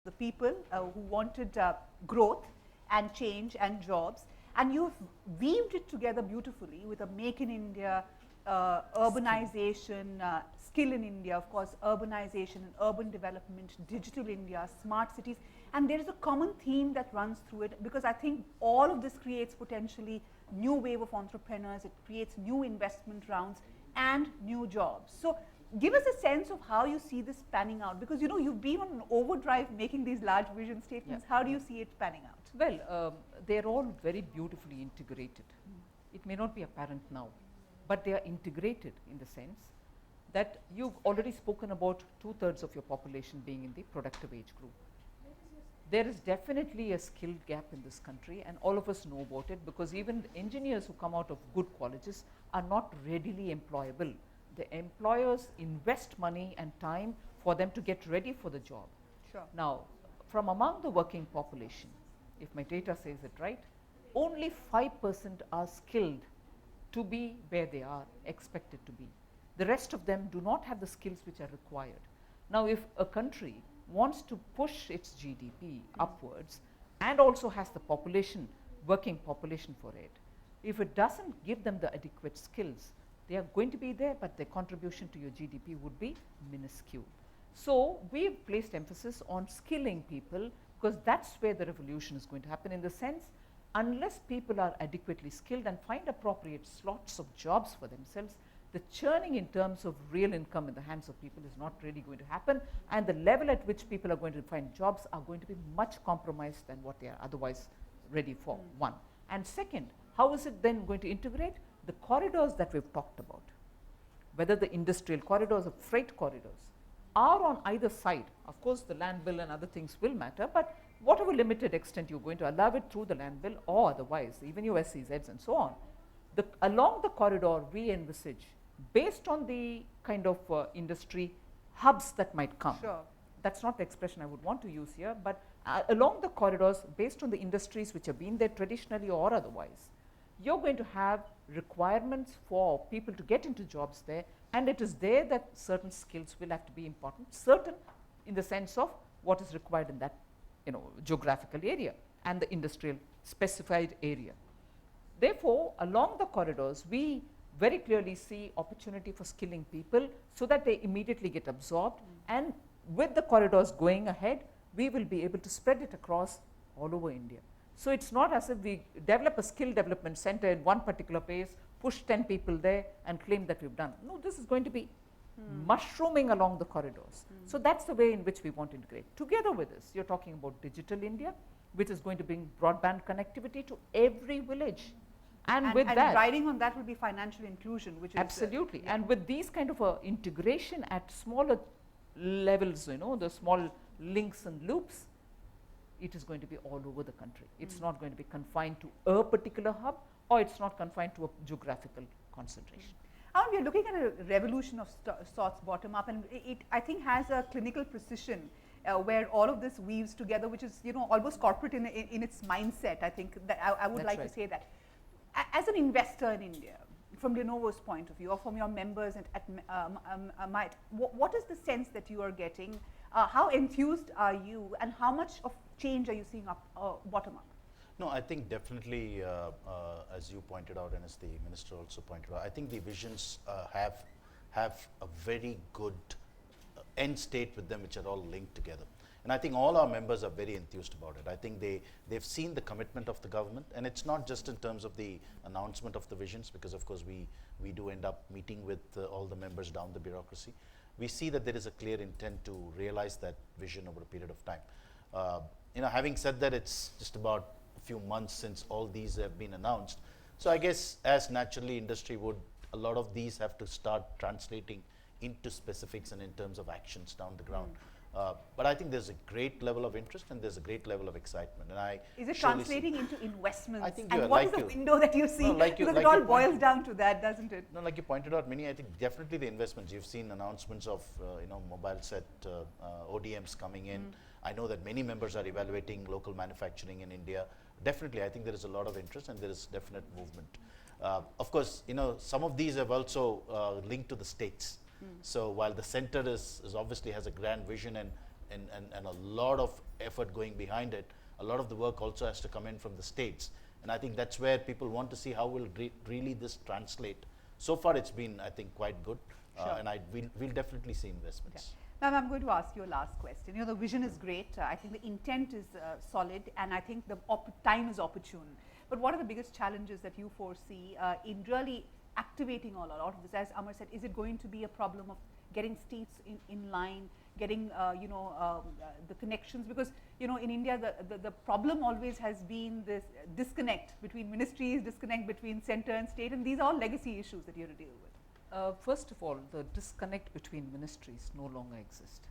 the people who wanted growth and change and jobs, and you've weaved it together beautifully with a Make in India, urbanization, skill in India, of course, urbanization and urban development, digital India, smart cities, and there is a common theme that runs through it, because I think all of this creates potentially new wave of entrepreneurs, it creates new investment rounds and new jobs. So give us a sense of how you see this panning out, because you've been on an overdrive making these large vision statements. How do you see it panning out? Well, they're all very beautifully integrated. It may not be apparent now, but they are integrated in the sense that you've already spoken about 2/3 of your population being in the productive age group. There is definitely a skill gap in this country, and all of us know about it, because even engineers who come out of good colleges are not readily employable. The employers invest money and time for them to get ready for the job. Sure. Now, from among the working population, if my data says it right, only 5% are skilled to be where they are expected to be. The rest of them do not have the skills which are required. Now, if a country wants to push its GDP upwards and also has the population, working population for it, if it doesn't give them the adequate skills, they are going to be there, but their contribution to your GDP would be minuscule. So we've placed emphasis on skilling people, because that's where the revolution is going to happen, in the sense, unless people are adequately skilled and find appropriate slots of jobs for themselves, the churning in terms of real income in the hands of people is not really going to happen, and the level at which people are going to find jobs are going to be much compromised than what they are otherwise ready for, one. And second, how is it then going to integrate? The corridors that we've talked about, whether the industrial corridors or freight corridors, are on either side. Of course, the land bill and other things will matter, but whatever limited extent you're going to allow it through the land bill or otherwise, even your SEZs and so on, along the corridor we envisage, based on the kind of industry hubs that might come. Sure. That's not the expression I would want to use here, but along the corridors, based on the industries which have been there traditionally or otherwise, you're going to have requirements for people to get into jobs there, and it is there that certain skills will have to be important, certain in the sense of what is required in that geographical area and the industrial specified area. Therefore, along the corridors, we very clearly see opportunity for skilling people so that they immediately get absorbed, and with the corridors going ahead, we will be able to spread it across all over India. So it's not as if we develop a skill development center in one particular place, push 10 people there and claim that we've done. No, this is going to be mushrooming along the corridors. So that's the way in which we want to integrate. Together with this, you're talking about digital India, which is going to bring broadband connectivity to every village. And with that, riding on that will be financial inclusion, which is absolutely. And with these kind of integration at smaller levels, the small links and loops, it is going to be all over the country. It's not going to be confined to a particular hub, or it's not confined to a geographical concentration. We are looking at a revolution of sorts bottom up, and it I think has a clinical precision where all of this weaves together, which is almost corporate in its mindset. I think that I would like to say that. As an investor in India, from Lenovo's point of view, or from your members at MAIT, what is the sense that you are getting? How enthused are you, and how much of change are you seeing bottom up? No, I think definitely, as you pointed out, and as the minister also pointed out, I think the visions have a very good end state with them, which are all linked together. And I think all our members are very enthused about it. I think they've seen the commitment of the government, and it's not just in terms of the announcement of the visions, because of course we do end up meeting with all the members down the bureaucracy. We see that there is a clear intent to realize that vision over a period of time. Having said that, it's just about a few months since all these have been announced. So I guess, as naturally industry would, a lot of these have to start translating into specifics and in terms of actions down the ground. But I think there's a great level of interest and there's a great level of excitement. And is it translating into investments? I think and what is the window that you see? Because it all boils down to that, doesn't it? No, like you pointed out, Mini, I think definitely the investments. You've seen announcements of mobile set ODMs coming in. I know that many members are evaluating local manufacturing in India. Definitely, I think there is a lot of interest and there is definite movement. Of course, some of these have also linked to the states. So while the center is obviously has a grand vision and and a lot of effort going behind it. A lot of the work also has to come in from the states, and I think that's where people want to see how will really this translate. So far it's been, I think, quite good, Sure. and we'll definitely see investments. Ma'am, I'm going to ask you a last question. You know, the vision is great. I think the intent is solid, and I think the time is opportune. But what are the biggest challenges that you foresee in really activating all of this? As Amar said, is it going to be a problem of getting states in line, getting the connections? Because you know, in India, the problem always has been this disconnect between ministries, disconnect between center and state, and these are all legacy issues that you have to deal with. First of all, the disconnect between ministries no longer exists.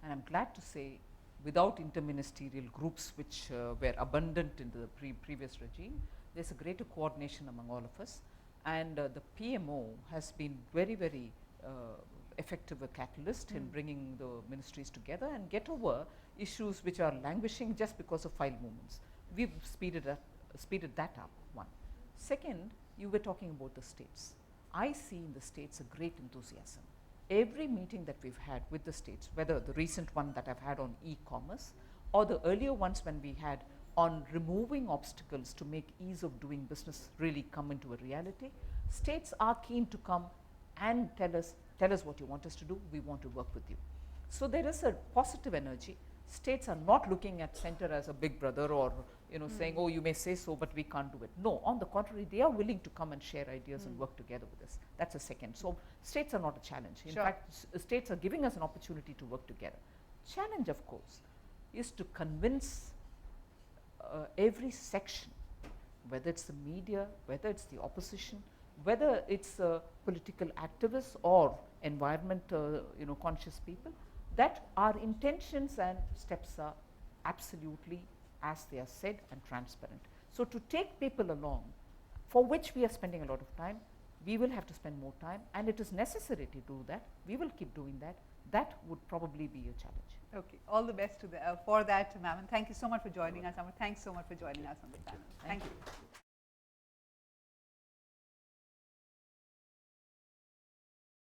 And I'm glad to say, without interministerial groups which were abundant in the previous regime, there's a greater coordination among all of us. And the PMO has been very, very effective a catalyst in bringing the ministries together and get over issues which are languishing just because of file movements. We've speeded that up, one. Second, you were talking about the states. I see in the states a great enthusiasm. Every meeting that we've had with the states, whether the recent one that I've had on e-commerce or the earlier ones when we had on removing obstacles to make ease of doing business really come into a reality, states are keen to come and tell us what you want us to do, we want to work with you. So there is a positive energy. States are not looking at center as a big brother or saying, oh, you may say so, but we can't do it. No, on the contrary, they are willing to come and share ideas and work together with us. That's a second. So states are not a challenge. In fact, states are giving us an opportunity to work together. Challenge, of course, is to convince every section, whether it's the media, whether it's the opposition, whether it's political activists or environment conscious people, that our intentions and steps are absolutely as they are said and transparent. So to take people along, for which we are spending a lot of time, we will have to spend more time, and it is necessary to do that. We will keep doing that. That would probably be a challenge. Okay, all the best for that, ma'am. And thank you so much for joining us. Amar, thanks so much for joining us on the panel. Thank you.